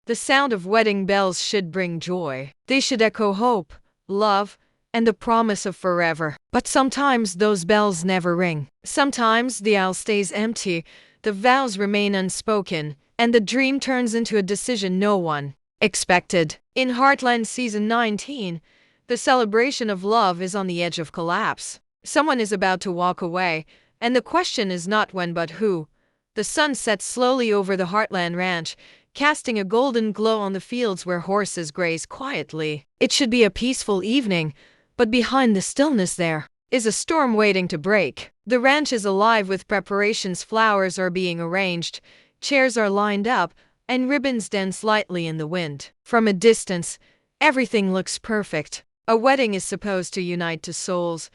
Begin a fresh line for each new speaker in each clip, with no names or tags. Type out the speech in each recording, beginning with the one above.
The sound of wedding bells should bring joy. They should echo hope, love, and the promise of forever. But sometimes those bells never ring. Sometimes the aisle stays empty, the vows remain unspoken, and the dream turns into a decision no one expected. In Heartland Season 19, the celebration of love is on the edge of collapse. Someone is about to walk away, and the question is not when but who. The sun sets slowly over the Heartland Ranch, casting a golden glow on the fields where horses graze quietly. It should be a peaceful evening, but behind the stillness there is a storm waiting to break. The ranch is alive with preparations, flowers are being arranged, chairs are lined up, and ribbons dance lightly in the wind. From a distance, everything looks perfect. A wedding is supposed to unite two souls,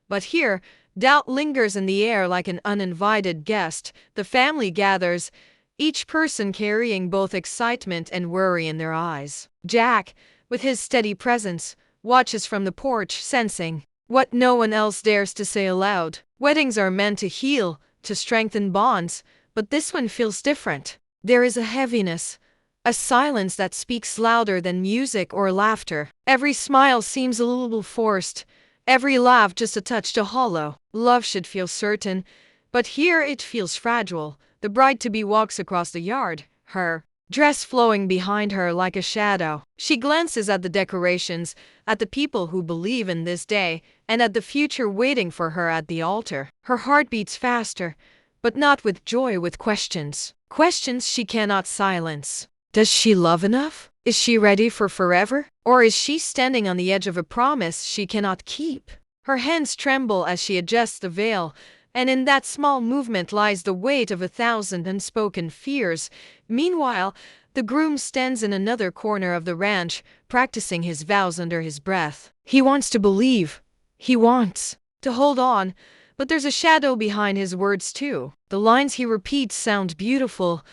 but here, doubt lingers in the air like an uninvited guest. The family gathers, each person carrying both excitement and worry in their eyes. Jack, with his steady presence, watches from the porch, sensing what no one else dares to say aloud. Weddings are meant to heal, to strengthen bonds, but this one feels different. There is a heaviness, a silence that speaks louder than music or laughter. Every smile seems a little forced, every laugh just a touch too hollow. Love should feel certain, but here it feels fragile. The bride-to-be walks across the yard, her dress flowing behind her like a shadow. She glances at the decorations, at the people who believe in this day, and at the future waiting for her at the altar. Her heart beats faster, but not with joy, with questions. Questions she cannot silence. Does she love enough? Is she ready for forever? Or is she standing on the edge of a promise she cannot keep? Her hands tremble as she adjusts the veil, and in that small movement lies the weight of 1,000 unspoken fears. Meanwhile, the groom stands in another corner of the ranch, practicing his vows under his breath. He wants to believe. He wants to hold on, but there's a shadow behind his words too. The lines he repeats sound beautiful,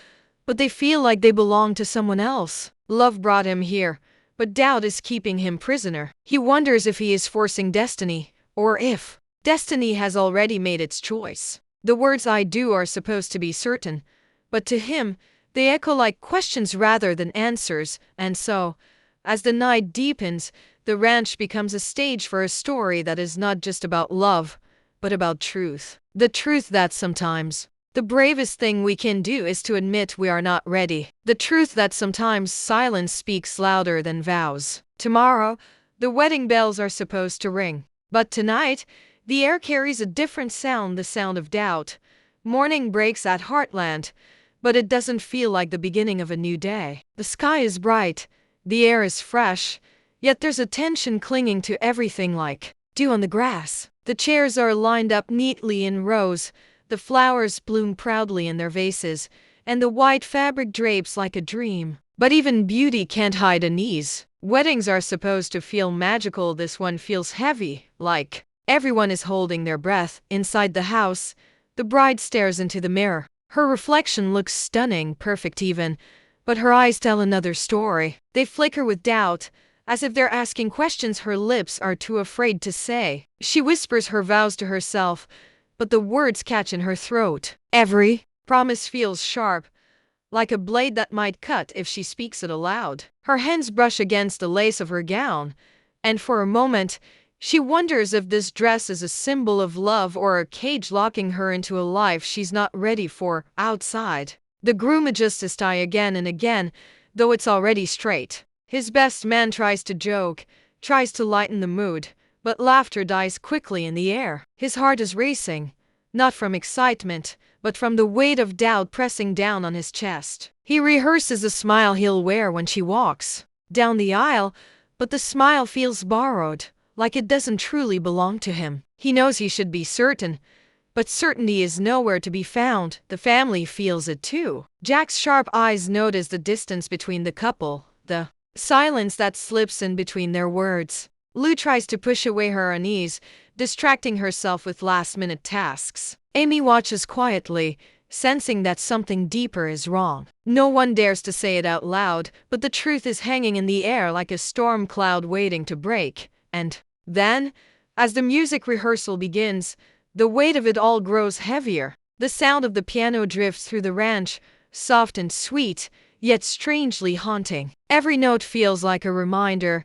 but they feel like they belong to someone else. Love brought him here, but doubt is keeping him prisoner. He wonders if he is forcing destiny, or if destiny has already made its choice. The words "I do" are supposed to be certain, but to him, they echo like questions rather than answers, and so, as the night deepens, the ranch becomes a stage for a story that is not just about love, but about truth. The truth that sometimes the bravest thing we can do is to admit we are not ready. The truth that sometimes silence speaks louder than vows. Tomorrow, the wedding bells are supposed to ring, but tonight, the air carries a different sound, the sound of doubt. Morning breaks at Heartland, but it doesn't feel like the beginning of a new day. The sky is bright, the air is fresh, yet there's a tension clinging to everything like dew on the grass. The chairs are lined up neatly in rows, the flowers bloom proudly in their vases, and the white fabric drapes like a dream. But even beauty can't hide unease. Weddings are supposed to feel magical. This one feels heavy, like everyone is holding their breath. Inside the house, the bride stares into the mirror. Her reflection looks stunning, perfect even, but her eyes tell another story. They flicker with doubt, as if they're asking questions her lips are too afraid to say. She whispers her vows to herself, but the words catch in her throat. Every promise feels sharp, like a blade that might cut if she speaks it aloud. Her hands brush against the lace of her gown, and for a moment, she wonders if this dress is a symbol of love or a cage locking her into a life she's not ready for. Outside, the groom adjusts his tie again and again, though it's already straight. His best man tries to joke, tries to lighten the mood, but laughter dies quickly in the air. His heart is racing, not from excitement, but from the weight of doubt pressing down on his chest. He rehearses the smile he'll wear when she walks down the aisle, but the smile feels borrowed, like it doesn't truly belong to him. He knows he should be certain, but certainty is nowhere to be found. The family feels it too. Jack's sharp eyes notice the distance between the couple, the silence that slips in between their words. Lou tries to push away her unease, distracting herself with last-minute tasks. Amy watches quietly, sensing that something deeper is wrong. No one dares to say it out loud, but the truth is hanging in the air like a storm cloud waiting to break. And then, as the music rehearsal begins, the weight of it all grows heavier. The sound of the piano drifts through the ranch, soft and sweet, yet strangely haunting. Every note feels like a reminder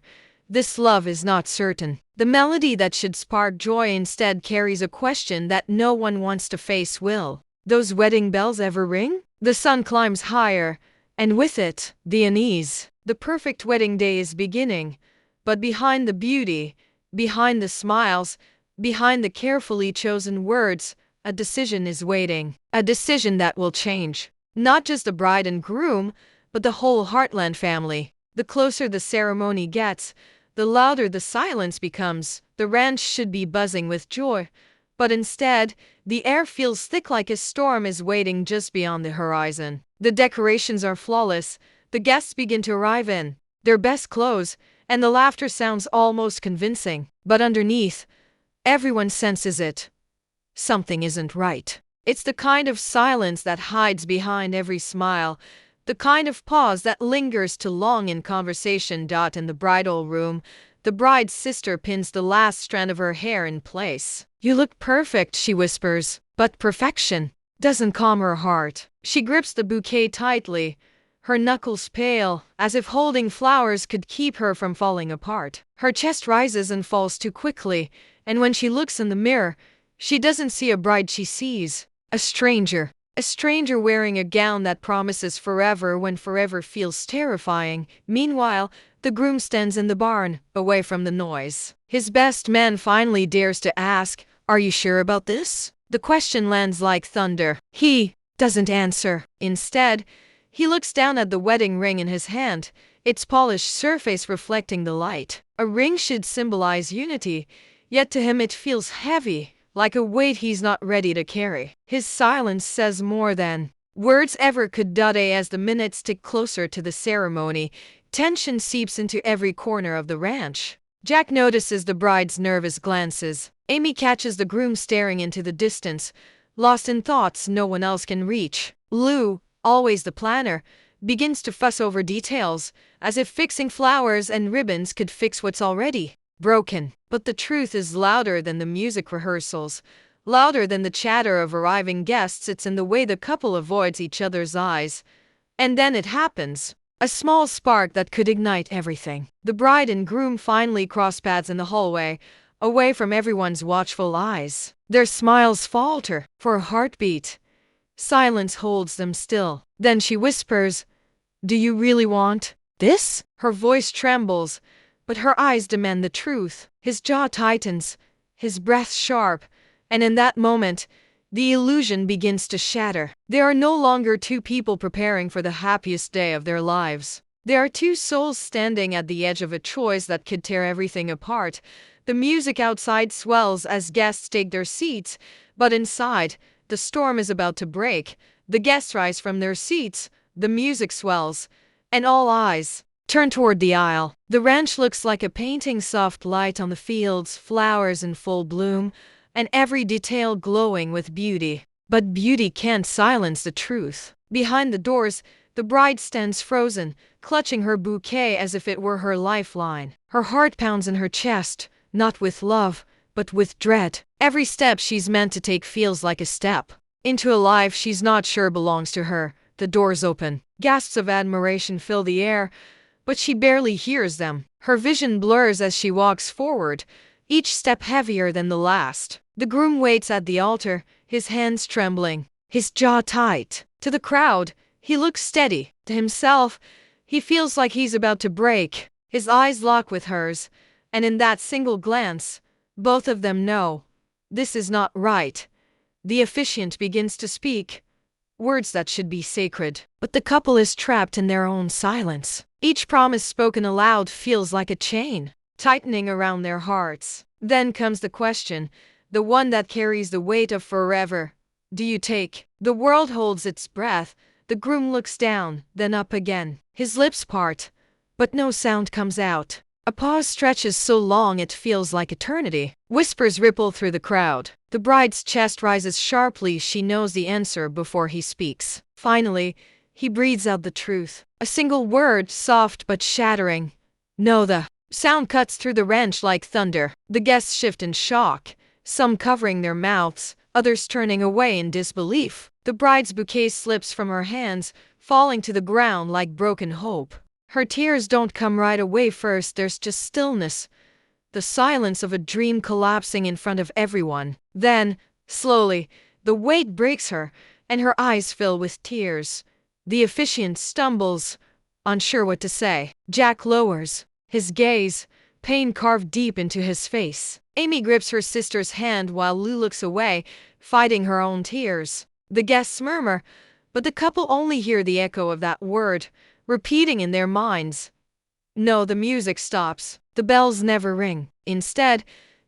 this love is not certain. The melody that should spark joy instead carries a question that no one wants to face. Will those wedding bells ever ring? The sun climbs higher, and with it, the unease. The perfect wedding day is beginning, but behind the beauty, behind the smiles, behind the carefully chosen words, a decision is waiting. A decision that will change not just the bride and groom, but the whole Heartland family. The closer the ceremony gets, the louder the silence becomes. The ranch should be buzzing with joy, but instead, the air feels thick like a storm is waiting just beyond the horizon. The decorations are flawless. The guests begin to arrive in their best clothes, and the laughter sounds almost convincing. But underneath, everyone senses it. Something isn't right. It's the kind of silence that hides behind every smile, the kind of pause that lingers too long in conversation. In the bridal room, the bride's sister pins the last strand of her hair in place. "You look perfect," she whispers, but perfection doesn't calm her heart. She grips the bouquet tightly, her knuckles pale, as if holding flowers could keep her from falling apart. Her chest rises and falls too quickly, and when she looks in the mirror, she doesn't see a bride, she sees a stranger. A stranger wearing a gown that promises forever when forever feels terrifying. Meanwhile, the groom stands in the barn, away from the noise. His best man finally dares to ask, "Are you sure about this?" The question lands like thunder. He doesn't answer. Instead, he looks down at the wedding ring in his hand, its polished surface reflecting the light. A ring should symbolize unity, yet to him it feels heavy, like a weight he's not ready to carry. His silence says more than words ever could. As the minutes tick closer to the ceremony, tension seeps into every corner of the ranch. Jack notices the bride's nervous glances. Amy catches the groom staring into the distance, lost in thoughts no one else can reach. Lou, always the planner, begins to fuss over details, as if fixing flowers and ribbons could fix what's already broken. But the truth is louder than the music rehearsals, louder than the chatter of arriving guests. It's in the way the couple avoids each other's eyes. And then it happens. A small spark that could ignite everything. The bride and groom finally cross paths in the hallway, away from everyone's watchful eyes. Their smiles falter. For a heartbeat, silence holds them still. Then she whispers, "Do you really want this?" Her voice trembles, but her eyes demand the truth. His jaw tightens, his breath sharp, and in that moment, the illusion begins to shatter. They are no longer two people preparing for the happiest day of their lives. They are two souls standing at the edge of a choice that could tear everything apart. The music outside swells as guests take their seats, but inside, the storm is about to break. The guests rise from their seats, the music swells, and all eyes turn toward the aisle. The ranch looks like a painting, soft light on the fields, flowers in full bloom, and every detail glowing with beauty. But beauty can't silence the truth. Behind the doors, the bride stands frozen, clutching her bouquet as if it were her lifeline. Her heart pounds in her chest, not with love, but with dread. Every step she's meant to take feels like a step into a life she's not sure belongs to her. The doors open. Gasps of admiration fill the air, but she barely hears them. Her vision blurs as she walks forward, each step heavier than the last. The groom waits at the altar, his hands trembling, his jaw tight. To the crowd, he looks steady. To himself, he feels like he's about to break. His eyes lock with hers, and in that single glance, both of them know this is not right. The officiant begins to speak words that should be sacred, but the couple is trapped in their own silence. Each promise spoken aloud feels like a chain tightening around their hearts. Then comes the question, the one that carries the weight of forever. Do you take? The world holds its breath. The groom looks down, then up again. His lips part, but no sound comes out. A pause stretches so long it feels like eternity. Whispers ripple through the crowd. The bride's chest rises sharply. She knows the answer before he speaks. Finally, he breathes out the truth. A single word, soft but shattering. "No." The sound cuts through the ranch like thunder. The guests shift in shock, some covering their mouths, others turning away in disbelief. The bride's bouquet slips from her hands, falling to the ground like broken hope. Her tears don't come right away. First, there's just stillness, the silence of a dream collapsing in front of everyone. Then, slowly, the weight breaks her, and her eyes fill with tears. The officiant stumbles, unsure what to say. Jack lowers his gaze, pain carved deep into his face. Amy grips her sister's hand while Lou looks away, fighting her own tears. The guests murmur, but the couple only hear the echo of that word, repeating in their minds. No, the music stops. The bells never ring. Instead,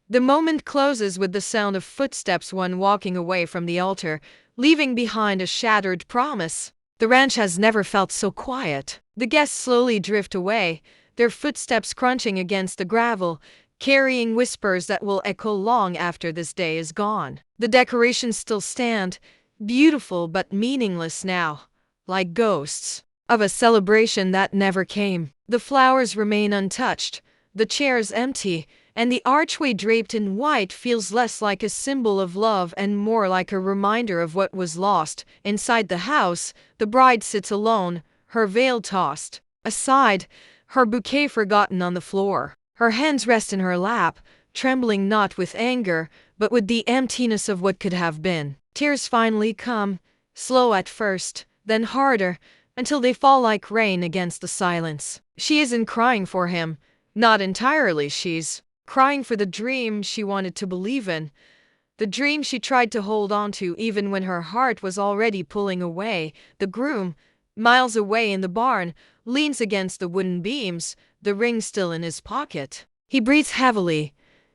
the moment closes with the sound of footsteps, one walking away from the altar, leaving behind a shattered promise. The ranch has never felt so quiet. The guests slowly drift away, their footsteps crunching against the gravel, carrying whispers that will echo long after this day is gone. The decorations still stand, beautiful but meaningless now, like ghosts of a celebration that never came. The flowers remain untouched, the chairs empty, and the archway draped in white feels less like a symbol of love and more like a reminder of what was lost. Inside the house, the bride sits alone, her veil tossed aside, her bouquet forgotten on the floor. Her hands rest in her lap, trembling not with anger, but with the emptiness of what could have been. Tears finally come, slow at first, then harder, until they fall like rain against the silence. She isn't crying for him, not entirely. She's crying for the dream she wanted to believe in, the dream she tried to hold on to even when her heart was already pulling away. The groom, miles away in the barn, leans against the wooden beams, the ring still in his pocket. He breathes heavily,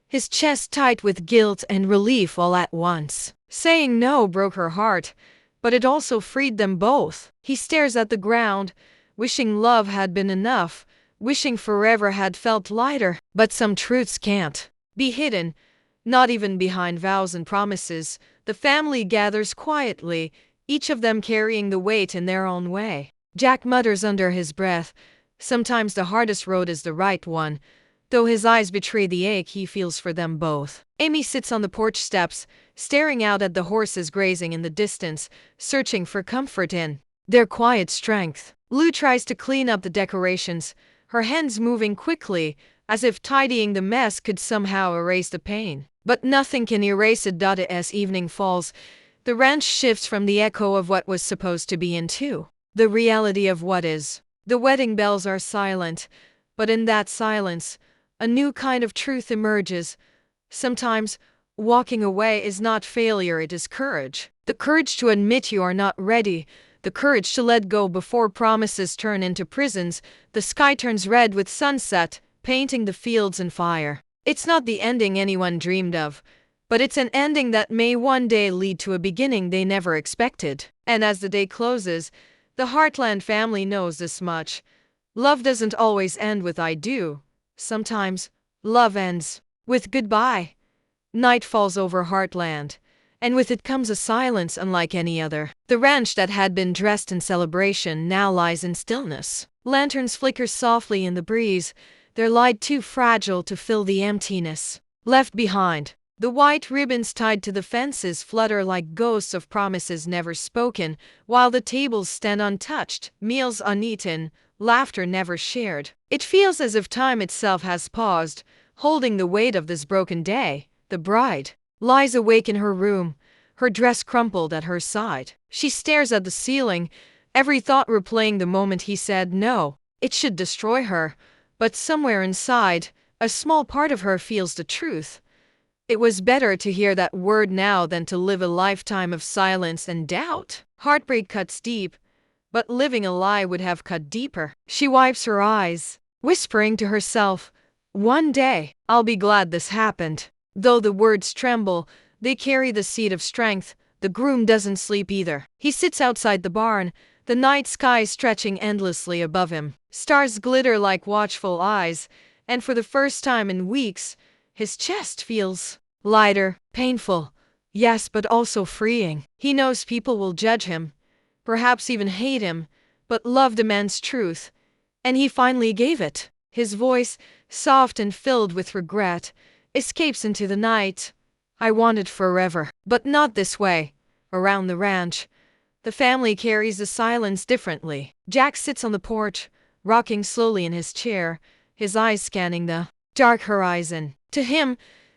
his chest tight with guilt and relief all at once. Saying no broke her heart, but it also freed them both. He stares at the ground, wishing love had been enough, wishing forever had felt lighter. But some truths can't be hidden, not even behind vows and promises. The family gathers quietly, each of them carrying the weight in their own way. Jack mutters under his breath, sometimes the hardest road is the right one, though his eyes betray the ache he feels for them both. Amy sits on the porch steps, staring out at the horses grazing in the distance, searching for comfort in their quiet strength. Lou tries to clean up the decorations, her hands moving quickly, as if tidying the mess could somehow erase the pain. But nothing can erase it. As evening falls, the ranch shifts from the echo of what was supposed to be into the reality of what is. The wedding bells are silent, but in that silence, a new kind of truth emerges. Sometimes, walking away is not failure, it is courage. The courage to admit you are not ready, the courage to let go before promises turn into prisons. The sky turns red with sunset, painting the fields in fire. It's not the ending anyone dreamed of, but it's an ending that may one day lead to a beginning they never expected. And as the day closes, the Heartland family knows this much. Love doesn't always end with I do. Sometimes, love ends with goodbye. Night falls over Heartland, and with it comes a silence unlike any other. The ranch that had been dressed in celebration now lies in stillness. Lanterns flicker softly in the breeze, their light too fragile to fill the emptiness left behind. The white ribbons tied to the fences flutter like ghosts of promises never spoken, while the tables stand untouched, meals uneaten, laughter never shared. It feels as if time itself has paused, holding the weight of this broken day. The bride lies awake in her room, her dress crumpled at her side. She stares at the ceiling, every thought replaying the moment he said no. It should destroy her, but somewhere inside, a small part of her feels the truth. It was better to hear that word now than to live a lifetime of silence and doubt. Heartbreak cuts deep, but living a lie would have cut deeper. She wipes her eyes, whispering to herself, "One day, I'll be glad this happened." Though the words tremble, they carry the seed of strength. The groom doesn't sleep either. He sits outside the barn, the night sky stretching endlessly above him. Stars glitter like watchful eyes, and for the first time in weeks, his chest feels lighter, painful, yes, but also freeing. He knows people will judge him, perhaps even hate him, but love demands truth, and he finally gave it. His voice, soft and filled with regret, escapes into the night. "I wanted forever, but not this way." Around the ranch, the family carries the silence differently. Jack sits on the porch, rocking slowly in his chair, his eyes scanning the dark horizon. To him,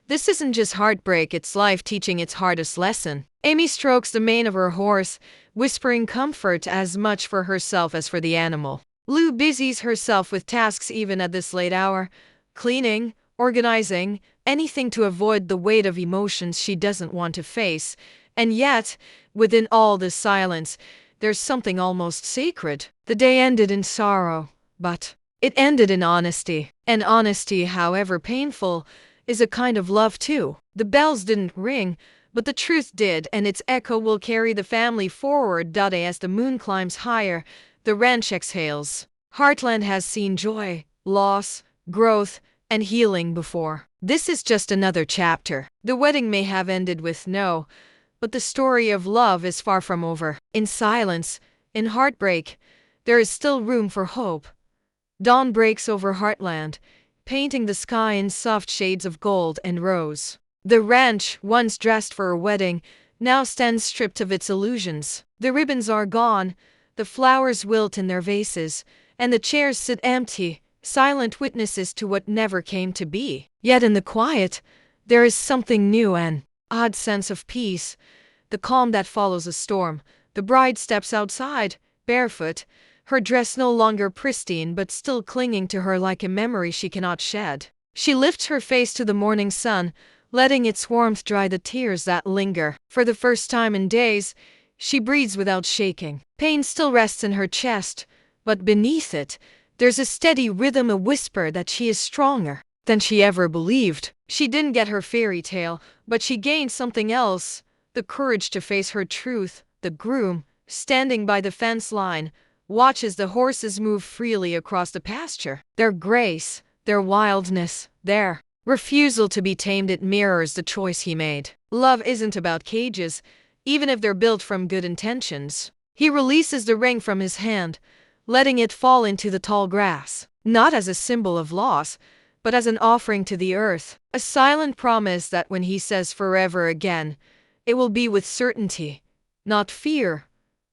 this isn't just heartbreak, it's life teaching its hardest lesson. Amy strokes the mane of her horse, whispering comfort as much for herself as for the animal. Lou busies herself with tasks even at this late hour, cleaning, organizing, anything to avoid the weight of emotions she doesn't want to face. And yet, within all this silence, there's something almost sacred. The day ended in sorrow, but it ended in honesty. And honesty, however painful, is a kind of love too. The bells didn't ring, but the truth did, and its echo will carry the family forward. As the moon climbs higher, the ranch exhales. Heartland has seen joy, loss, growth, and healing before. This is just another chapter. The wedding may have ended with no, but the story of love is far from over. In silence, in heartbreak, there is still room for hope. Dawn breaks over Heartland, painting the sky in soft shades of gold and rose. The ranch, once dressed for a wedding, now stands stripped of its illusions. The ribbons are gone, the flowers wilt in their vases, and the chairs sit empty, silent witnesses to what never came to be. Yet in the quiet, there is something new, an odd sense of peace, the calm that follows a storm. The bride steps outside, barefoot, her dress no longer pristine but still clinging to her like a memory she cannot shed. She lifts her face to the morning sun, letting its warmth dry the tears that linger. For the first time in days, she breathes without shaking. Pain still rests in her chest, but beneath it, there's a steady rhythm, a whisper that she is stronger than she ever believed. She didn't get her fairy tale, but she gained something else, the courage to face her truth. The groom, standing by the fence line, watches the horses move freely across the pasture. Their grace, their wildness, their refusal to be tamed, it mirrors the choice he made. Love isn't about cages, even if they're built from good intentions. He releases the ring from his hand, letting it fall into the tall grass, not as a symbol of loss, but as an offering to the earth, a silent promise that when he says forever again, it will be with certainty, not fear.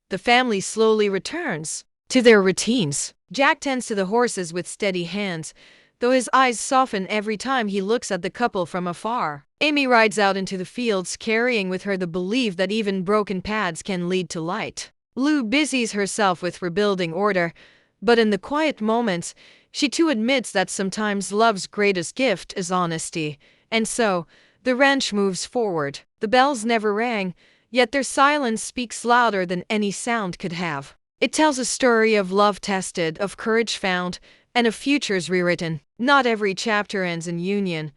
The family slowly returns to their routines. Jack tends to the horses with steady hands, though his eyes soften every time he looks at the couple from afar. Amy rides out into the fields, carrying with her the belief that even broken paths can lead to light. Lou busies herself with rebuilding order, but in the quiet moments, she too admits that sometimes love's greatest gift is honesty. And so, the ranch moves forward. The bells never rang, yet their silence speaks louder than any sound could have. It tells a story of love tested, of courage found, and of futures rewritten. Not every chapter ends in union,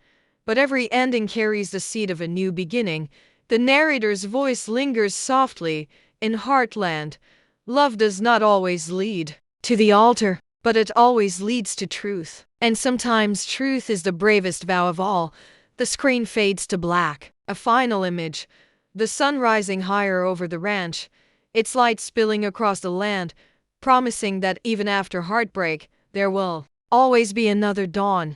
but every ending carries the seed of a new beginning. The narrator's voice lingers softly. In Heartland, love does not always lead to the altar, but it always leads to truth. And sometimes truth is the bravest vow of all. The screen fades to black, a final image. The sun rising higher over the ranch, its light spilling across the land, promising that even after heartbreak, there will always be another dawn.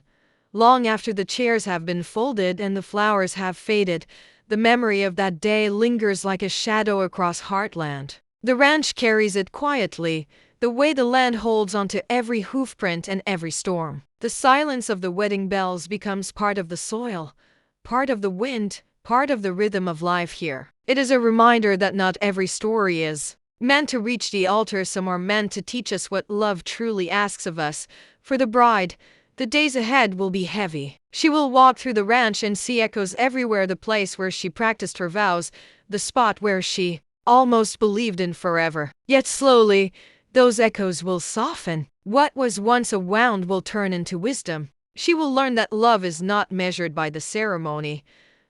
Long after the chairs have been folded and the flowers have faded, the memory of that day lingers like a shadow across Heartland. The ranch carries it quietly, the way the land holds onto every hoofprint and every storm. The silence of the wedding bells becomes part of the soil, part of the wind, part of the rhythm of life here. It is a reminder that not every story is meant to reach the altar. Some are meant to teach us what love truly asks of us. For the bride, the days ahead will be heavy. She will walk through the ranch and see echoes everywhere, the place where she practiced her vows, the spot where she almost believed in forever. Yet slowly, those echoes will soften. What was once a wound will turn into wisdom. She will learn that love is not measured by the ceremony,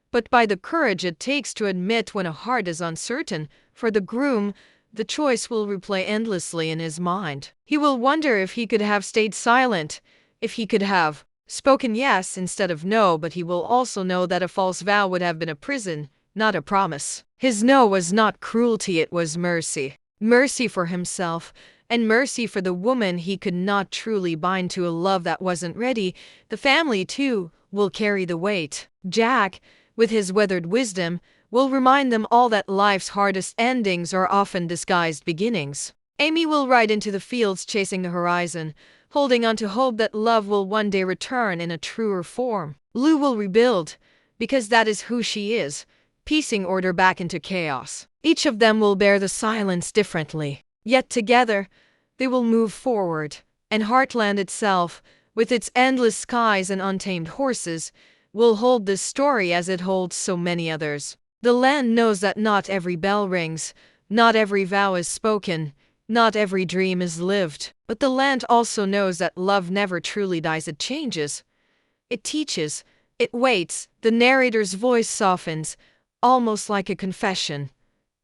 but by the courage it takes to admit when a heart is uncertain. For the groom, the choice will replay endlessly in his mind. He will wonder if he could have stayed silent, if he could have spoken yes instead of no, but he will also know that a false vow would have been a prison, not a promise. His no was not cruelty, it was mercy. Mercy for himself, and mercy for the woman he could not truly bind to a love that wasn't ready. The family, too, will carry the weight. Jack, with his weathered wisdom, will remind them all that life's hardest endings are often disguised beginnings. Amy will ride into the fields chasing the horizon, holding on to hope that love will one day return in a truer form. Lou will rebuild, because that is who she is, piecing order back into chaos. Each of them will bear the silence differently, yet together, they will move forward, and Heartland itself, with its endless skies and untamed horses, will hold this story as it holds so many others. The land knows that not every bell rings, not every vow is spoken, not every dream is lived, but the land also knows that love never truly dies, it changes. It teaches, it waits, the narrator's voice softens, almost like a confession.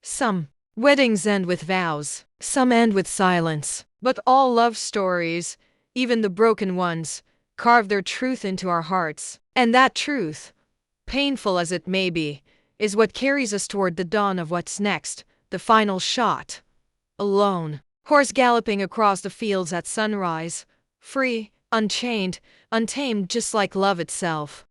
Some weddings end with vows, some end with silence, but all love stories, even the broken ones, carve their truth into our hearts. And that truth, painful as it may be, is what carries us toward the dawn of what's next, the final shot. Alone, horse galloping across the fields at sunrise, free, unchained, untamed, just like love itself.